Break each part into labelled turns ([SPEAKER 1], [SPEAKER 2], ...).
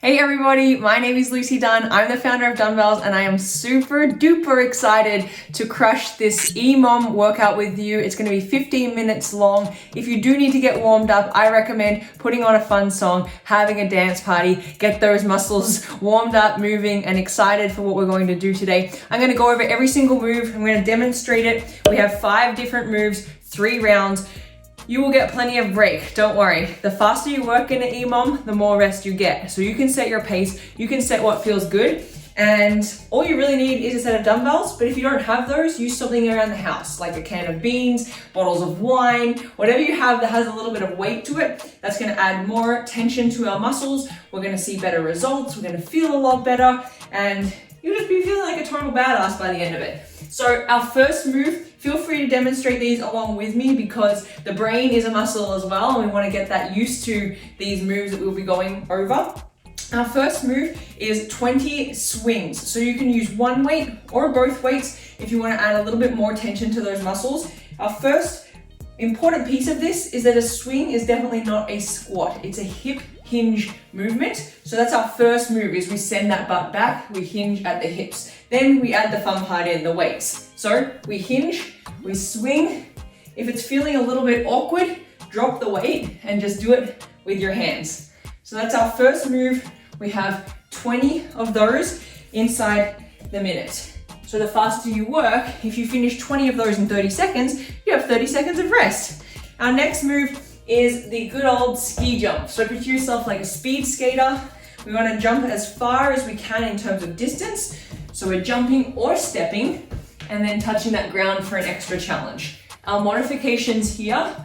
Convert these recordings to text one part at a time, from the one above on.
[SPEAKER 1] Hey everybody, my name is Lucy Dunne. I'm the founder of Dumbbells and I am super duper excited to crush this EMOM workout with you. It's going to be 15 minutes long. If you do need to get warmed up, I recommend putting on a fun song, having a dance party, get those muscles warmed up, moving and excited for what we're going to do today. I'm going to go over every single move. I'm going to demonstrate it. We have 5 different moves, 3 rounds. You will get plenty of break, don't worry. The faster you work in an EMOM, the more rest you get. So you can set your pace, you can set what feels good, and all you really need is a set of dumbbells, but if you don't have those, use something around the house, like a can of beans, bottles of wine, whatever you have that has a little bit of weight to it, that's gonna add more tension to our muscles. We're gonna see better results, we're gonna feel a lot better, and you'll just be feeling like a total badass by the end of it. So our first move, feel free to demonstrate these along with me because the brain is a muscle as well and we want to get that used to these moves that we'll be going over. Our first move is 20 swings. So you can use one weight or both weights if you want to add a little bit more tension to those muscles. Our first important piece of this is that a swing is definitely not a squat. It's a hip hinge movement. So that's our first move, is we send that butt back, we hinge at the hips. Then we add the fun part in, the weights. So we hinge, we swing. If it's feeling a little bit awkward, drop the weight and just do it with your hands. So that's our first move. We have 20 of those inside the minute. So the faster you work, if you finish 20 of those in 30 seconds, you have 30 seconds of rest. Our next move is the good old ski jump. So picture yourself like a speed skater. We want to jump as far as we can in terms of distance. So we're jumping or stepping and then touching that ground for an extra challenge. Our modifications here,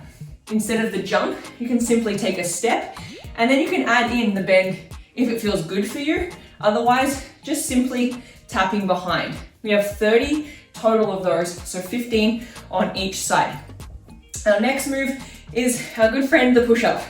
[SPEAKER 1] instead of the jump, you can simply take a step and then you can add in the bend if it feels good for you. Otherwise, just simply tapping behind. We have 30 total of those, so 15 on each side. Our next move is our good friend, the push-up.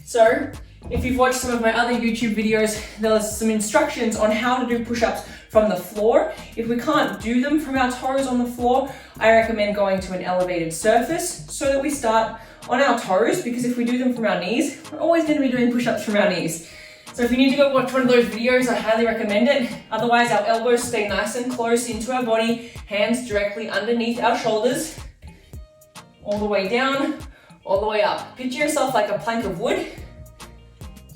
[SPEAKER 1] So if you've watched some of my other YouTube videos, there's some instructions on how to do push-ups from the floor. If we can't do them from our toes on the floor, I recommend going to an elevated surface so that we start on our toes, because if we do them from our knees, we're always going to be doing push-ups from our knees. So if you need to go watch one of those videos, I highly recommend it. Otherwise, our elbows stay nice and close into our body, hands directly underneath our shoulders, all the way down, all the way up. Picture yourself like a plank of wood.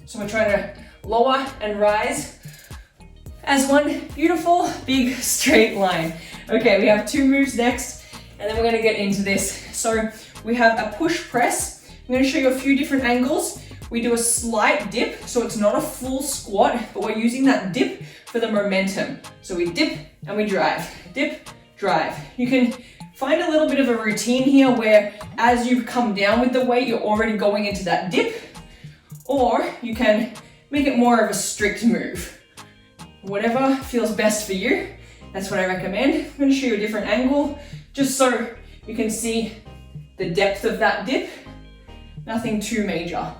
[SPEAKER 1] So we're trying to lower and rise as one beautiful big straight line. Okay, we have 2 moves next, and then we're gonna get into this. So we have a push press. I'm gonna show you a few different angles. We do a slight dip, so it's not a full squat, but we're using that dip for the momentum. So we dip and we drive, dip, drive. You can find a little bit of a routine here where as you come down with the weight, you're already going into that dip, or you can make it more of a strict move. Whatever feels best for you, that's what I recommend. I'm going to show you a different angle, just so you can see the depth of that dip. Nothing too major.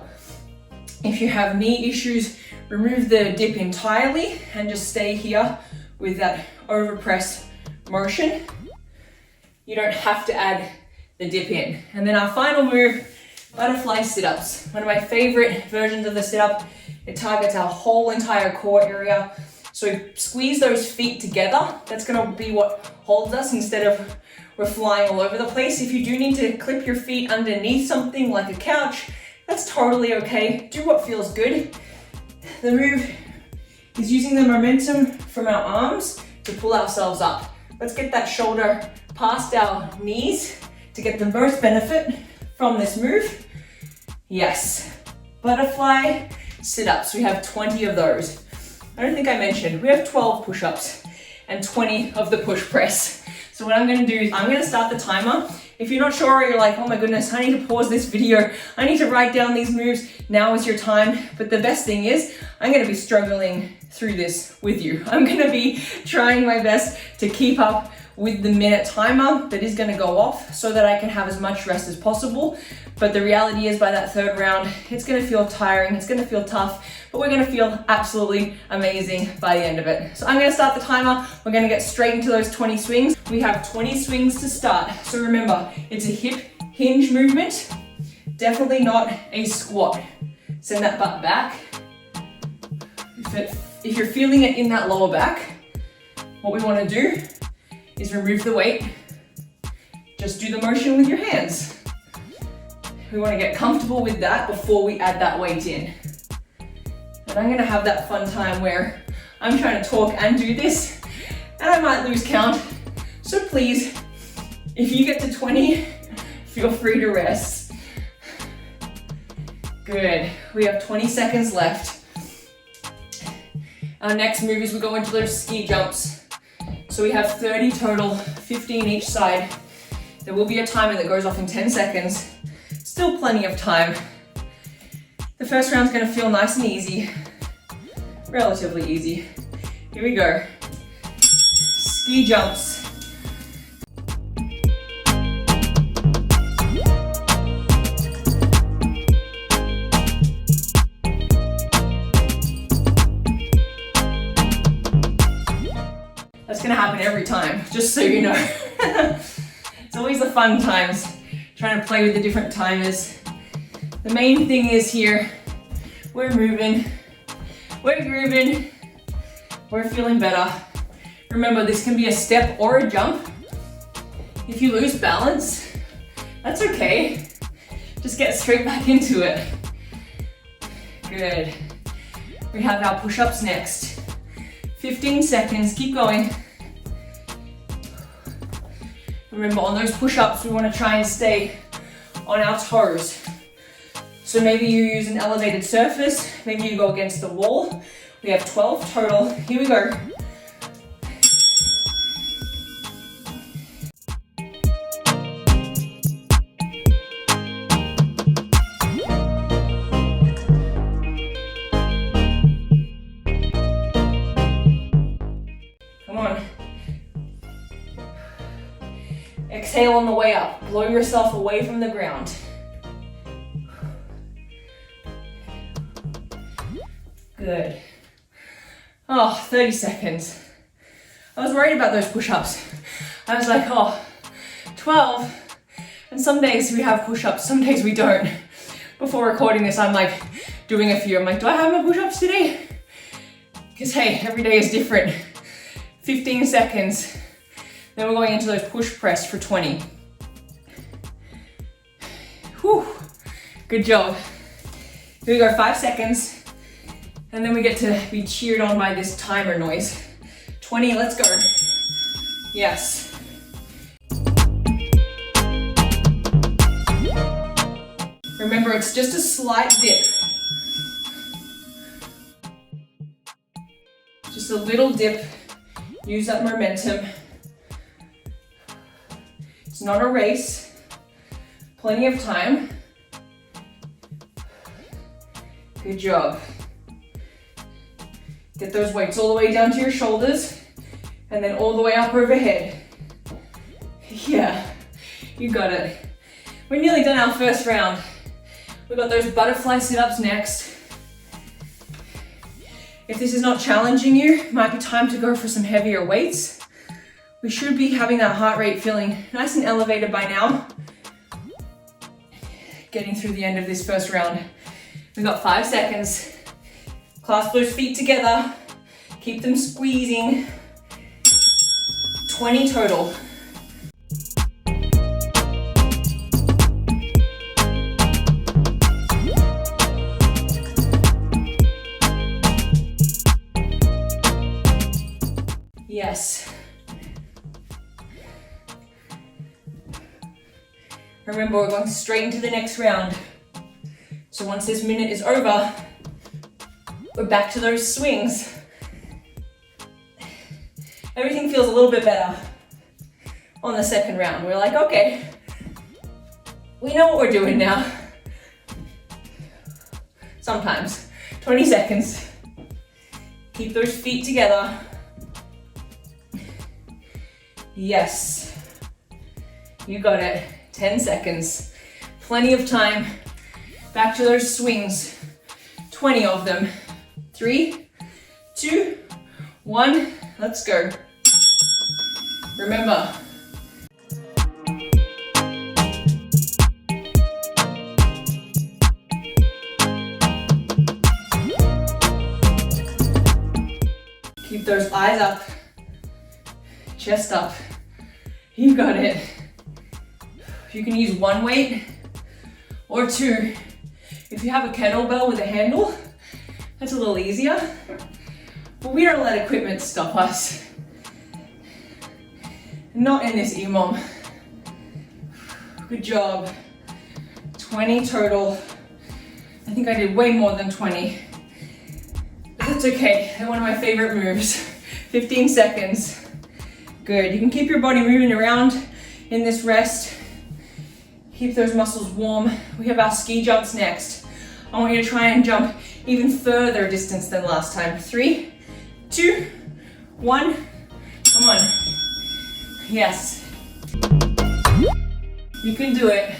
[SPEAKER 1] If you have knee issues, remove the dip entirely and just stay here with that overpress motion. You don't have to add the dip in. And then our final move, butterfly sit-ups. One of my favorite versions of the sit-up. It targets our whole entire core area. So squeeze those feet together. That's gonna be what holds us instead of we're flying all over the place. If you do need to clip your feet underneath something like a couch, that's totally okay. Do what feels good. The move is using the momentum from our arms to pull ourselves up. Let's get that shoulder past our knees to get the most benefit from this move. Yes, butterfly sit-ups. We have 20 of those. I don't think I mentioned, we have 12 push-ups and 20 of the push press. So what I'm gonna do is I'm gonna start the timer. If you're not sure, or you're like, oh my goodness, I need to pause this video, I need to write down these moves, now is your time. But the best thing is, I'm gonna be struggling through this with you. I'm gonna be trying my best to keep up with the minute timer that is gonna go off so that I can have as much rest as possible. But the reality is by that 3rd round, it's gonna feel tiring, it's gonna feel tough, but we're gonna feel absolutely amazing by the end of it. So I'm gonna start the timer. We're gonna get straight into those 20 swings. We have 20 swings to start. So remember, it's a hip hinge movement, definitely not a squat. Send that butt back. if you're feeling it in that lower back, what we want to do is remove the weight. Just do the motion with your hands. We want to get comfortable with that before we add that weight in. And I'm going to have that fun time where I'm trying to talk and do this, and I might lose count. So please, if you get to 20, feel free to rest. Good. We have 20 seconds left. Our next move is we go into those ski jumps. So we have 30 total, 15 each side. There will be a timer that goes off in 10 seconds. Still plenty of time. The first round's gonna feel nice and easy. Relatively easy. Here we go. Ski jumps. That's gonna happen every time, just so you know. It's always the fun times, trying to play with the different timers. The main thing is here, we're moving, we're grooving, we're feeling better. Remember, this can be a step or a jump. If you lose balance, that's okay. Just get straight back into it. Good. We have our push-ups next. 15 seconds, keep going. Remember, on those push-ups, we want to try and stay on our toes. So maybe you use an elevated surface, maybe you go against the wall. We have 12 total. Here we go. Come on. Exhale on the way up. Blow yourself away from the ground. Good. Oh, 30 seconds. I was worried about those push-ups. I was like, oh, 12. And some days we have push-ups, some days we don't. Before recording this, I'm like doing a few. I'm like, do I have my push-ups today? Because hey, every day is different. 15 seconds. Then we're going into those push press for 20. Whew, good job. Here we go, 5 seconds. And then we get to be cheered on by this timer noise. 20, let's go. Yes. Remember, it's just a slight dip. Just a little dip. Use that momentum. It's not a race. Plenty of time. Good job. Get those weights all the way down to your shoulders and then all the way up overhead. Yeah, you got it. We're nearly done our first round. We've got those butterfly sit-ups next. If this is not challenging you, it might be time to go for some heavier weights. We should be having that heart rate feeling nice and elevated by now. Getting through the end of this first round. We've got 5 seconds. Clasp those feet together. Keep them squeezing. 20 total. Yes. Remember, we're going straight into the next round. So once this minute is over, we're back to those swings. Everything feels a little bit better on the second round. We're like, okay, we know what we're doing now. Sometimes. 20 seconds. Keep those feet together. Yes. You got it. 10 seconds. Plenty of time. Back to those swings. 20 of them. 3, 2, 1, let's go. Remember, Keep those eyes up, chest up. You got it. You can use one weight or two. If you have a kettlebell with a handle, that's a little easier. But we don't let equipment stop us. Not in this EMOM. Good job. 20 total. I think I did way more than 20. But that's okay. They're one of my favorite moves. 15 seconds. Good. You can keep your body moving around in this rest. Keep those muscles warm. We have our ski jumps next. I want you to try and jump even further distance than last time. 3, 2, 1. Come on. Yes. You can do it.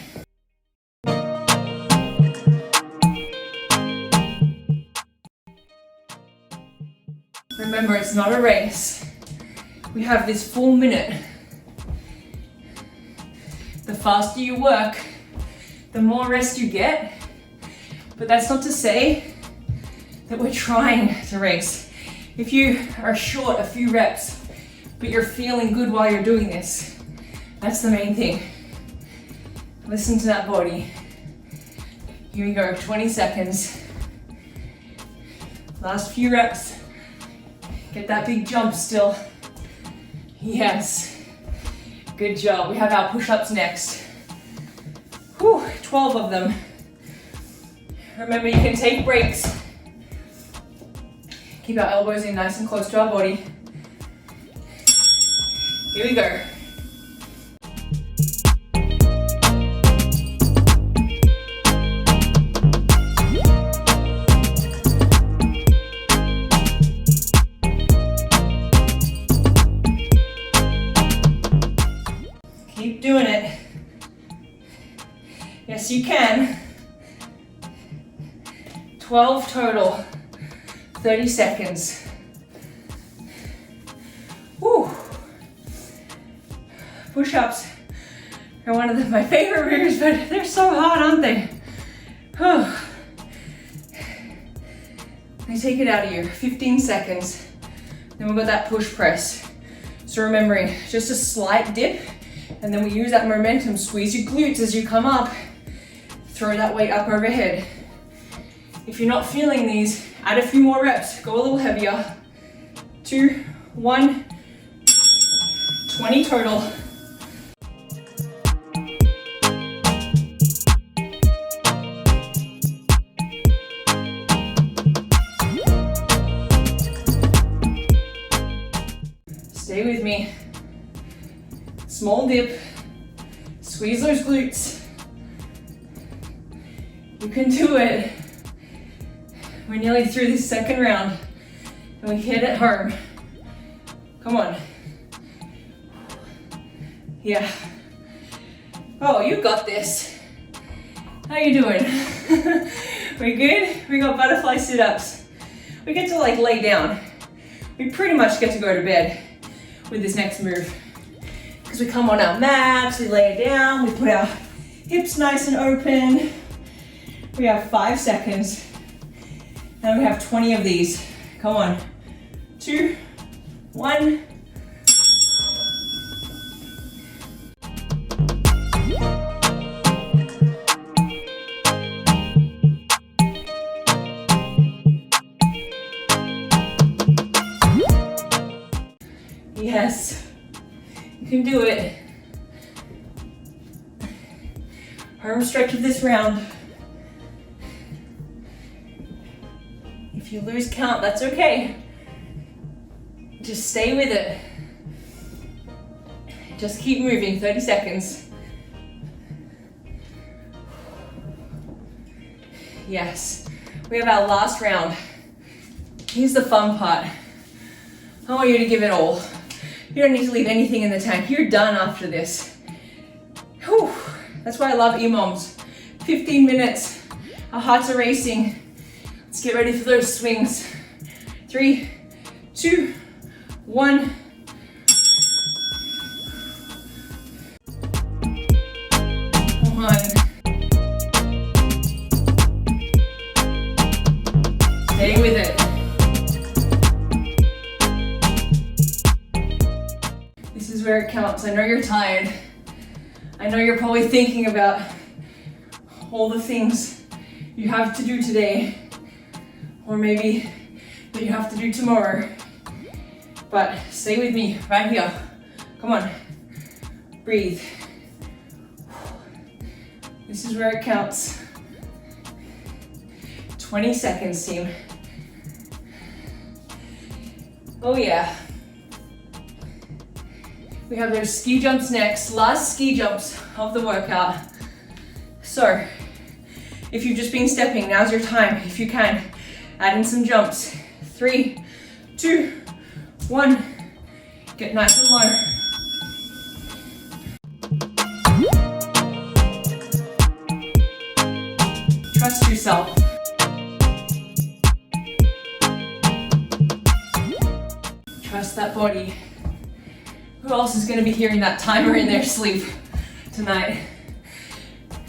[SPEAKER 1] Remember, it's not a race. We have this full minute. The faster you work, the more rest you get. But that's not to say that we're trying to race. If you are short a few reps, but you're feeling good while you're doing this, that's the main thing. Listen to that body. Here we go, 20 seconds. Last few reps. Get that big jump still. Yes. Good job. We have our push-ups next. Whew, 12 of them. Remember, you can take breaks. Keep our elbows in nice and close to our body. Here we go. Keep doing it. Yes, you can. 12 total. 30 seconds. Woo. Push-ups are one of my favorite moves, but they're so hard, aren't they? They take it out of you. 15 seconds. Then we've got that push press. So remembering, just a slight dip, and then we use that momentum. Squeeze your glutes as you come up. Throw that weight up overhead. If you're not feeling these, add a few more reps. Go a little heavier. 2, 1. 20 total. Stay with me. Small dip. Squeeze those glutes. You can do it. We're nearly through this second round and we hit it home. Come on. Yeah. Oh, you got this. How you doing? We good? We got butterfly sit-ups. We get to like lay down. We pretty much get to go to bed with this next move. Because we come on our mats, we lay it down, we put our hips nice and open. We have 5 seconds. And we have 20 of these. Come on. 2, 1. Yes, you can do it. Arm stretch of this round. If you lose count, that's okay. Just stay with it. Just keep moving, 30 seconds. Yes, we have our last round. Here's the fun part. I want you to give it all. You don't need to leave anything in the tank. You're done after this. Whew. That's why I love EMOMs. 15 minutes. Our hearts are racing. Let's get ready for those swings. 3, 2, 1. Come on. Stay with it. where it counts. I know you're tired. I know you're probably thinking about all the things you have to do today, or maybe that you have to do tomorrow. But stay with me right here. Come on, breathe. This is where it counts. 20 seconds, team. Oh yeah. We have those ski jumps next, last ski jumps of the workout. So, if you've just been stepping, now's your time. If you can, add in some jumps. 3, 2, 1. Get nice and low. Trust yourself. Trust that body. Who else is going to be hearing that timer in their sleep tonight?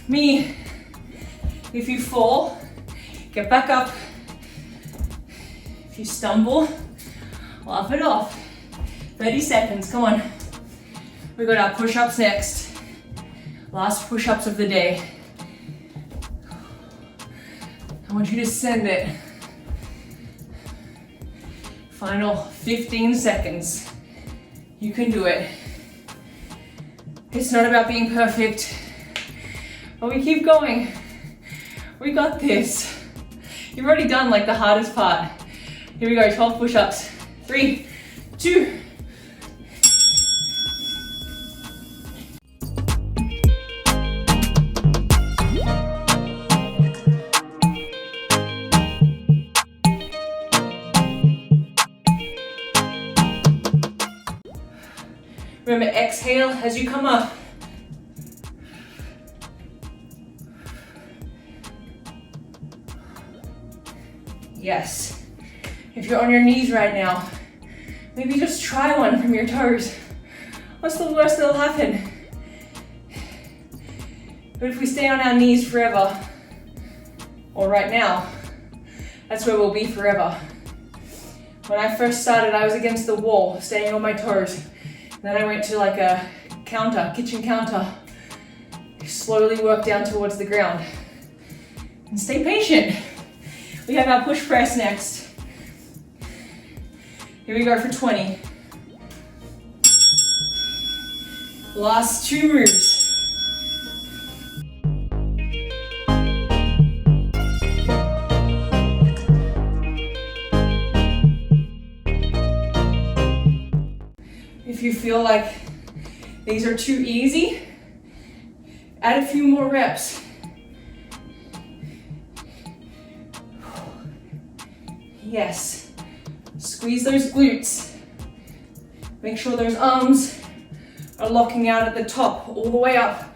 [SPEAKER 1] Me. If you fall, get back up. If you stumble, laugh it off. 30 seconds, come on. We got our push-ups next. Last push-ups of the day. I want you to send it. Final 15 seconds. You can do it. It's not about being perfect, but we keep going. We got this. You've already done like the hardest part. Here we go, 12 push-ups. 3, 2. Remember, exhale as you come up. Yes. If you're on your knees right now, maybe just try one from your toes. What's the worst that'll happen? But if we stay on our knees forever, or right now, that's where we'll be forever. When I first started, I was against the wall, staying on my toes. Then I went to like a counter, kitchen counter. Slowly work down towards the ground. And stay patient. We have our push press next. Here we go for 20. Last 2 moves. If you feel like these are too easy, add a few more reps. Yes. Squeeze those glutes. Make sure those arms are locking out at the top, all the way up.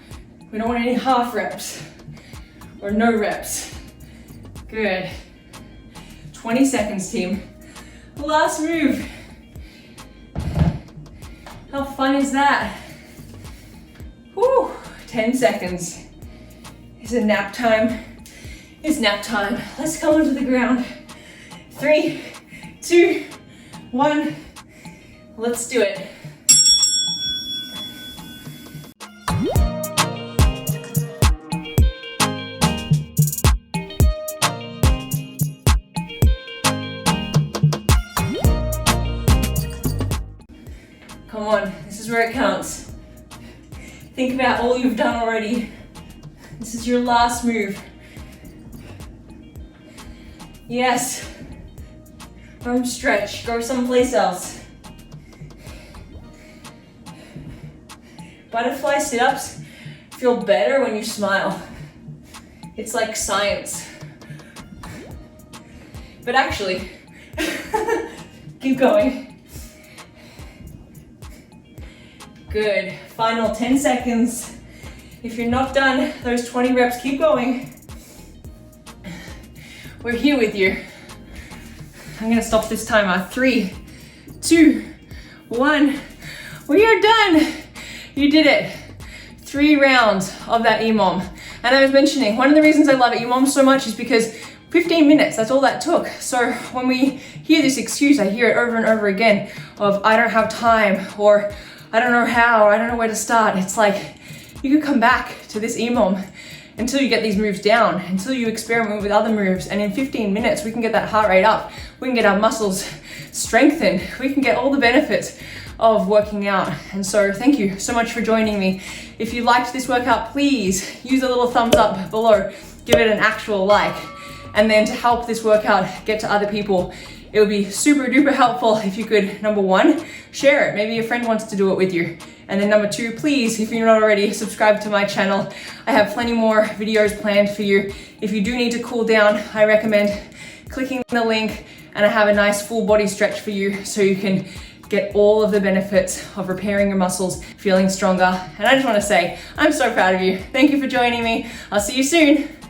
[SPEAKER 1] We don't want any half reps or no reps. Good. 20 seconds, team. Last move. How fun is that? Whew, 10 seconds. Is it nap time? It's nap time. Let's come onto the ground. 3, 2, 1. Let's do it. Come on, this is where it counts. Think about all you've done already. This is your last move. Yes. Arm stretch, go someplace else. Butterfly sit-ups feel better when you smile. It's like science. But actually, keep going. Good, final 10 seconds. If you're not done, those 20 reps, keep going. We're here with you. I'm gonna stop this timer. 3, 2, 1. We are done. You did it. 3 rounds of that EMOM. And I was mentioning, one of the reasons I love EMOM so much is because 15 minutes, that's all that took. So when we hear this excuse, I hear it over and over again of I don't have time, or I don't know how, I don't know where to start. It's like, you could come back to this EMOM until you get these moves down, until you experiment with other moves. And in 15 minutes, we can get that heart rate up. We can get our muscles strengthened. We can get all the benefits of working out. And so thank you so much for joining me. If you liked this workout, please use a little thumbs up below, give it an actual like. And then to help this workout get to other people, it would be super duper helpful if you could, number one, share it. Maybe a friend wants to do it with you. And then number two, please, if you're not already, subscribe to my channel. I have plenty more videos planned for you. If you do need to cool down, I recommend clicking the link, and I have a nice full body stretch for you so you can get all of the benefits of repairing your muscles, feeling stronger. And I just want to say, I'm so proud of you. Thank you for joining me. I'll see you soon.